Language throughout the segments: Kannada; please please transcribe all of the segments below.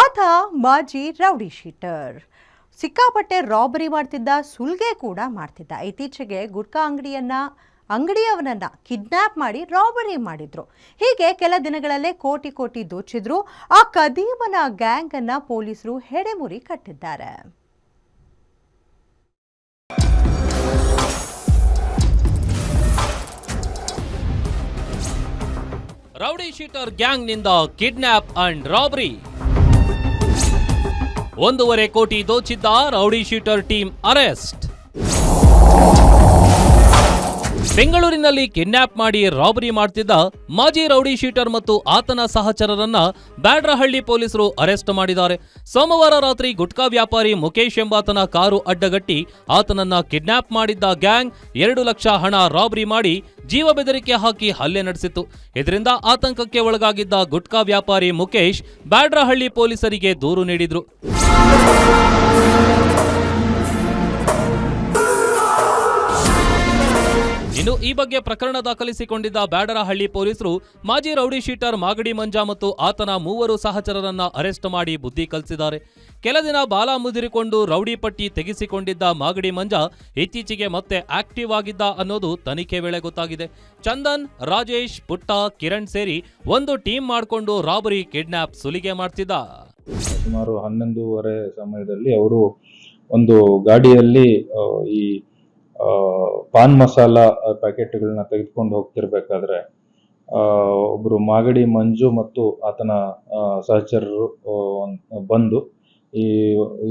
ಆತ ಮಾಜಿ ರೌಡಿ ಶೀಟರ್. ಸಿಕ್ಕಾಪಟ್ಟೆ ರಾಬರಿ ಮಾಡ್ತಿದ್ದ, ಸುಲ್ಗೆ ಕೂಡ ಮಾಡ್ತಿದ್ದ. ಇತ್ತೀಚೆಗೆ ಗುಟ್ಕಾ ಅಂಗಡಿಯವನನ್ನ ಕಿಡ್ನಾಪ್ ಮಾಡಿ ರಾಬರಿ ಮಾಡಿದ್ರು. ಹೀಗೆ ಕೆಲ ದಿನಗಳಲ್ಲೇ ಕೋಟಿ ಕೋಟಿ ದೋಚಿದ್ರು. ಆ ಕದೀಮನ ಗ್ಯಾಂಗ್ ಅನ್ನ ಪೊಲೀಸರು ಹೆಡೆಮುರಿ ಕಟ್ಟಿದ್ದಾರೆ. ರೌಡಿ ಶೀಟರ್ ಗ್ಯಾಂಗ್ ನಿಂದ ಕಿಡ್ನಾಪ್ ಅಂಡ್ ರಾಬರಿ. 1.5 ಕೋಟಿ ದೋಚಿದ್ದ ರೌಡಿ ಶೀಟರ್ ಟೀಮ್ ಅರೆಸ್ಟ್. ಬೆಂಗಳೂರಿನಲ್ಲಿ ಕಿಡ್ನಾಪ್ ಮಾಡಿ ರಾಬರಿ ಮಾಡ್ತಿದ್ದ ಮಾಜಿ ರೌಡಿ ಶೀಟರ್ ಮತ್ತು ಆತನ ಸಹಚರರನ್ನ ಬ್ಯಾಡ್ರಹಳ್ಳಿ ಪೊಲೀಸರು ಅರೆಸ್ಟ್ ಮಾಡಿದ್ದಾರೆ. ಸೋಮವಾರ ರಾತ್ರಿ ಗುಟ್ಕಾ ವ್ಯಾಪಾರಿ ಮುಕೇಶ್ ಎಂಬಾತನ ಕಾರು ಅಡ್ಡಗಟ್ಟಿ ಆತನನ್ನ ಕಿಡ್ನಾಪ್ ಮಾಡಿದ್ದ ಗ್ಯಾಂಗ್ 2 ಲಕ್ಷ ಹಣ ರಾಬರಿ ಮಾಡಿ ಜೀವ ಬೆದರಿಕೆ ಹಾಕಿ ಹಲ್ಲೆ ನಡೆಸಿತ್ತು. ಇದರಿಂದ ಆತಂಕಕ್ಕೆ ಒಳಗಾಗಿದ್ದ ಗುಟ್ಕಾ ವ್ಯಾಪಾರಿ ಮುಕೇಶ್ ಬ್ಯಾಡ್ರಹಳ್ಳಿ ಪೊಲೀಸರಿಗೆ ದೂರು ನೀಡಿದ್ರು. ಇನ್ನು ಈ ಬಗ್ಗೆ ಪ್ರಕರಣ ದಾಖಲಿಸಿಕೊಂಡಿದ್ದ ಬ್ಯಾಡರಹಳ್ಳಿ ಪೊಲೀಸರು ಮಾಜಿ ರೌಡಿ ಶೀಟರ್ ಮಾಗಡಿ ಮಂಜ ಮತ್ತು ಆತನ 3 ಸಹಚರರನ್ನ ಅರೆಸ್ಟ್ ಮಾಡಿ ಬುದ್ಧಿ ಕಲಿಸಿದ್ದಾರೆ. ಕೆಲ ದಿನ ಬಾಲ ಮುದಿರಿಕೊಂಡು ರೌಡಿ ಪಟ್ಟಿ ತೆಗೆಸಿಕೊಂಡಿದ್ದ ಮಾಗಡಿ ಮಂಜ ಇತ್ತೀಚೆಗೆ ಮತ್ತೆ ಆಕ್ಟಿವ್ ಆಗಿದ್ದ ಅನ್ನೋದು ತನಿಖೆ ವೇಳೆ ಗೊತ್ತಾಗಿದೆ. ಚಂದನ್, ರಾಜೇಶ್, ಪುಟ್ಟ, ಕಿರಣ್ ಸೇರಿ ಒಂದು ಟೀಮ್ ಮಾಡಿಕೊಂಡು ರಾಬರಿ, ಕಿಡ್ನಾಪ್, ಸುಲಿಗೆ ಮಾಡ್ತಿದ್ದ. ಸುಮಾರು 11:30 ಸಮಯದಲ್ಲಿ ಅವರು ಒಂದು ಗಾಡಿಯಲ್ಲಿ ಈ ಪಾನ್ ಮಸಾಲ ಪ್ಯಾಕೆಟ್ಗಳನ್ನ ತೆಗೆದುಕೊಂಡು ಹೋಗ್ತಿರ್ಬೇಕಾದ್ರೆ ಒಬ್ರು ಮಾಗಡಿ ಮಂಜು ಮತ್ತು ಆತನ ಸಹಚರರು ಬಂದು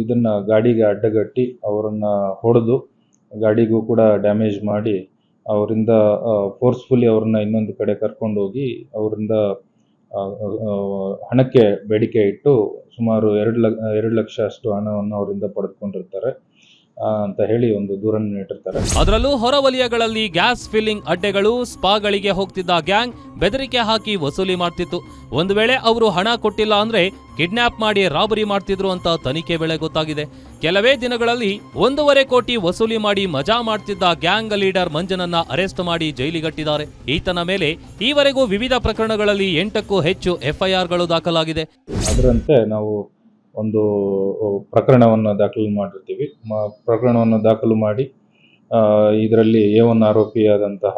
ಇದನ್ನ ಗಾಡಿಗೆ ಅಡ್ಡಗಟ್ಟಿ ಅವರನ್ನ ಹೊಡೆದು ಗಾಡಿಗೂ ಕೂಡ ಡ್ಯಾಮೇಜ್ ಮಾಡಿ ಅವರಿಂದ ಫೋರ್ಸ್ಫುಲಿ ಅವ್ರನ್ನ ಇನ್ನೊಂದು ಕಡೆ ಕರ್ಕೊಂಡು ಹೋಗಿ ಅವರಿಂದ ಹಣಕ್ಕೆ ಬೇಡಿಕೆ ಇಟ್ಟು ಸುಮಾರು 2 ಲಕ್ಷ ಅಷ್ಟು ಹಣವನ್ನು ಅವರಿಂದ ಪಡೆದುಕೊಂಡಿರ್ತಾರೆ ಅಂತ ಹೇಳಿ ಒಂದು ದೂರನ್ನು ನೀಡಿರ್ತಾರೆ. ಅದರಲ್ಲೂ ಹೊರವಲಯಗಳಲ್ಲಿ ಗ್ಯಾಸ್ ಫಿಲ್ಲಿಂಗ್ ಅಡ್ಡೆಗಳು, ಸ್ಪಾಗಳಿಗೆ ಹೋಗ್ತಿದ್ದ ಗ್ಯಾಂಗ್ ಬೆದರಿಕೆ ಹಾಕಿ ವಸೂಲಿ ಮಾಡ್ತಿತ್ತು. ಒಂದು ವೇಳೆ ಅವರು ಹಣ ಕೊಟ್ಟಿಲ್ಲ ಅಂದ್ರೆ ಕಿಡ್ನಾಪ್ ಮಾಡಿ ರಾಬರಿ ಮಾಡ್ತಿದ್ರು ಅಂತ ತನಿಖೆ ವೇಳೆ ಗೊತ್ತಾಗಿದೆ. ಕೆಲವೇ ದಿನಗಳಲ್ಲಿ 1.5 ಕೋಟಿ ವಸೂಲಿ ಮಾಡಿ ಮಜಾ ಮಾಡ್ತಿದ್ದ ಗ್ಯಾಂಗ್ ಲೀಡರ್ ಮಂಜನನ್ನ ಅರೆಸ್ಟ್ ಮಾಡಿ ಜೈಲಿಗಟ್ಟಿದ್ದಾರೆ. ಈತನ ಮೇಲೆ ಈವರೆಗೂ ವಿವಿಧ ಪ್ರಕರಣಗಳಲ್ಲಿ 8ಕ್ಕೂ ಹೆಚ್ಚು FIRಗಳು ದಾಖಲಾಗಿದೆ. ಅದರಂತೆ ನಾವು ಒಂದು ಪ್ರಕರಣವನ್ನು ದಾಖಲು ಮಾಡಿರ್ತೀವಿ. ಪ್ರಕರಣವನ್ನು ದಾಖಲು ಮಾಡಿ ಇದರಲ್ಲಿ A1 ಆರೋಪಿಯಾದಂತಹ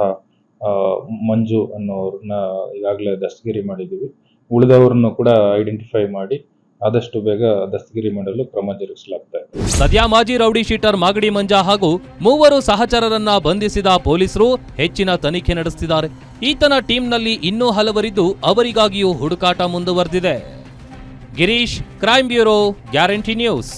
ಮಂಜು ಅನ್ನೋರನ್ನ ಈಗಾಗಲೇ ದಸ್ತಗಿರಿ ಮಾಡಿದ್ದೀವಿ. ಉಳಿದವರನ್ನು ಕೂಡ ಐಡೆಂಟಿಫೈ ಮಾಡಿ ಆದಷ್ಟು ಬೇಗ ದಸ್ತಗಿರಿ ಮಾಡಲು ಕ್ರಮ ಜರುಗಿಸಲಾಗ್ತಾ ಇದೆ. ಸದ್ಯ ಮಾಜಿ ರೌಡಿ ಶೀಟರ್ ಮಾಗಡಿ ಮಂಜ ಹಾಗೂ 3 ಸಹಚರರನ್ನ ಬಂಧಿಸಿದ ಪೊಲೀಸರು ಹೆಚ್ಚಿನ ತನಿಖೆ ನಡೆಸುತ್ತಿದ್ದಾರೆ. ಈತನ ಟೀಮ್ನಲ್ಲಿ ಇನ್ನೂ ಹಲವರಿದ್ದು ಅವರಿಗಾಗಿಯೂ ಹುಡುಕಾಟ ಮುಂದುವರೆದಿದೆ. Girish, crime bureau, guarantee news.